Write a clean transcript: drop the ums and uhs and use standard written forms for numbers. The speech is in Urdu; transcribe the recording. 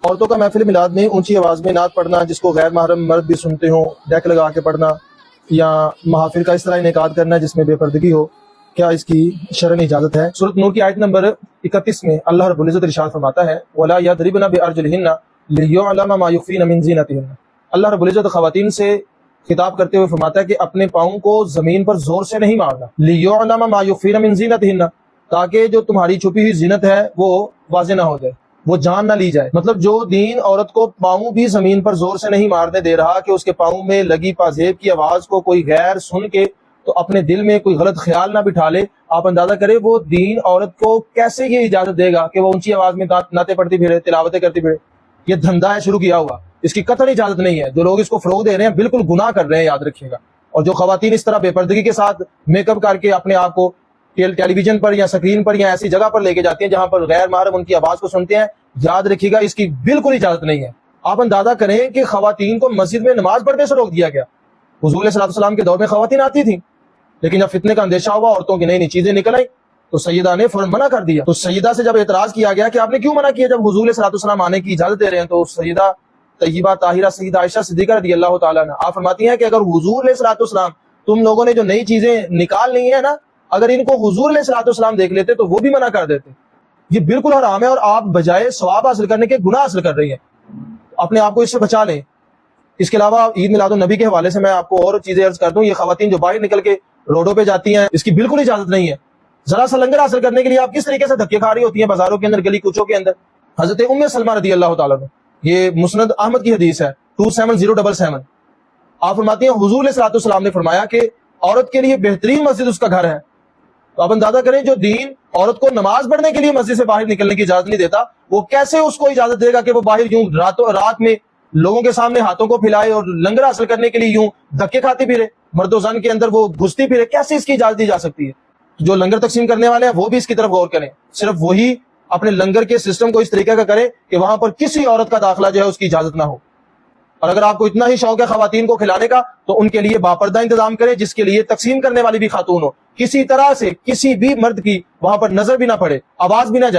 عورتوں کا محفل میلاد میں اونچی آواز میں نعت پڑھنا جس کو غیر محرم مرد بھی سنتے ہوں، ڈیک لگا کے پڑھنا، یا محافل کا اس طرح انعقاد کرنا جس میں بے پردگی ہو، کیا اس کی شرعی اجازت ہے؟ سورۃ نور کی آیت نمبر 31 میں اللہ رب العزت ارشاد فرماتا ہے وَلَا يَضْرِبْنَ بِأَرْجُلِهِنَّ لِيُعْلَمَ مَا يُخْفِينَ مِن زِينَتِهِنَّ۔ اللہ رب العزت خواتین سے خطاب کرتے ہوئے فرماتا ہے کہ اپنے پاؤں کو زمین پر زور سے نہیں مارنا، لِيُعْلَمَ مَا يُخْفِينَ مِن زِينَتِهِنَّ، تاکہ جو تمہاری چھپی ہوئی زینت ہے وہ واضح نہ ہو جائے، وہ جان نہ لی جائے۔ مطلب جو دین عورت کو پاؤں بھی زمین پر زور سے نہیں مارنے دے رہا کہ اس کے پاؤں میں لگی پازیب کی آواز کو کوئی غیر سن کے تو اپنے دل میں کوئی غلط خیال نہ بٹھا لے، آپ اندازہ کریں وہ دین عورت کو کیسے یہ اجازت دے گا کہ وہ اونچی آواز میں نعتیں پڑھتی پھرے، تلاوتیں کرتی پھرے۔ یہ دھندا ہے شروع کیا ہوا، اس کی قطعی اجازت نہیں ہے۔ جو لوگ اس کو فروغ دے رہے ہیں بالکل گناہ کر رہے ہیں، یاد رکھیے گا۔ اور جو خواتین اس طرح بے پردگی کے ساتھ میک اپ کر کے اپنے آپ کو ٹیلی ویژن پر یا سکرین پر یا ایسی جگہ پر لے کے جاتی ہیں جہاں پر غیر محرم ان کی آواز کو سنتے ہیں، یاد رکھیے گا اس کی بالکل اجازت نہیں ہے۔ آپ اندازہ کریں کہ خواتین کو مسجد میں نماز پڑھنے سے روک دیا گیا۔ حضور علیہ السلام کے دور میں خواتین آتی تھیں، لیکن جب فتنے کا اندیشہ ہوا، عورتوں کی نئی نئی چیزیں نکل آئی تو سیدہ نے فوراً منع کر دیا۔ تو سیدہ سے جب اعتراض کیا گیا کہ آپ نے کیوں منع کیا جب حضور علیہ السلام آنے کی اجازت دے رہے ہیں، تو سیدہ طیبہ طاہرہ سیدہ عائشہ صدیقہ رضی اللہ تعالیٰ عنہ آپ فرماتی ہیں کہ اگر حضور علیہ السلام تم لوگوں نے جو نئی چیزیں نکال لی ہیں نا، اگر ان کو حضور علیہ السلام دیکھ لیتے تو وہ بھی منع کر دیتے۔ یہ بالکل حرام ہے اور آپ بجائے ثواب حاصل کرنے کے گناہ حاصل کر رہی ہیں۔ اپنے آپ کو اس سے بچا لیں۔ اس کے علاوہ عید میلاد النبی کے حوالے سے میں آپ کو اور چیزیں عرض کر دوں، یہ خواتین جو باہر نکل کے روڈوں پہ جاتی ہیں اس کی بالکل اجازت نہیں ہے۔ ذرا سا لنگر حاصل کرنے کے لیے آپ کس طریقے سے دھکے کھا رہی ہوتی ہیں بازاروں کے اندر، گلی کوچوں کے اندر۔ حضرت ام سلمہ رضی اللہ تعالیٰ عنہ، یہ مسند احمد کی حدیث ہے 27077، آپ فرماتی ہیں حضور علیہ السلام نے فرمایا کہ عورت کے لیے بہترین مسجد اس کا گھر ہے۔ تو آپ اندازہ کریں جو دین عورت کو نماز پڑھنے کے لیے مسجد سے باہر نکلنے کی اجازت نہیں دیتا، وہ کیسے اس کو اجازت دے گا کہ وہ باہر یوں رات میں لوگوں کے سامنے ہاتھوں کو پھیلائے اور لنگر حاصل کرنے کے لیے یوں دھکے کھاتی پھرے، مرد و زن کے اندر وہ گھستی پھرے؟ کیسے اس کی اجازت دی جا سکتی ہے؟ جو لنگر تقسیم کرنے والے ہیں وہ بھی اس کی طرف غور کریں، صرف وہی اپنے لنگر کے سسٹم کو اس طریقے کا کریں کہ وہاں پر کسی عورت کا داخلہ جو ہے اس کی اجازت نہ ہو۔ اور اگر آپ کو اتنا ہی شوق ہے خواتین کو کھلانے کا تو ان کے لیے باپردہ انتظام کریں جس کے لیے تقسیم کرنے والی بھی خاتون ہو، کسی طرح سے کسی بھی مرد کی وہاں پر نظر بھی نہ پڑے، آواز بھی نہ جائے۔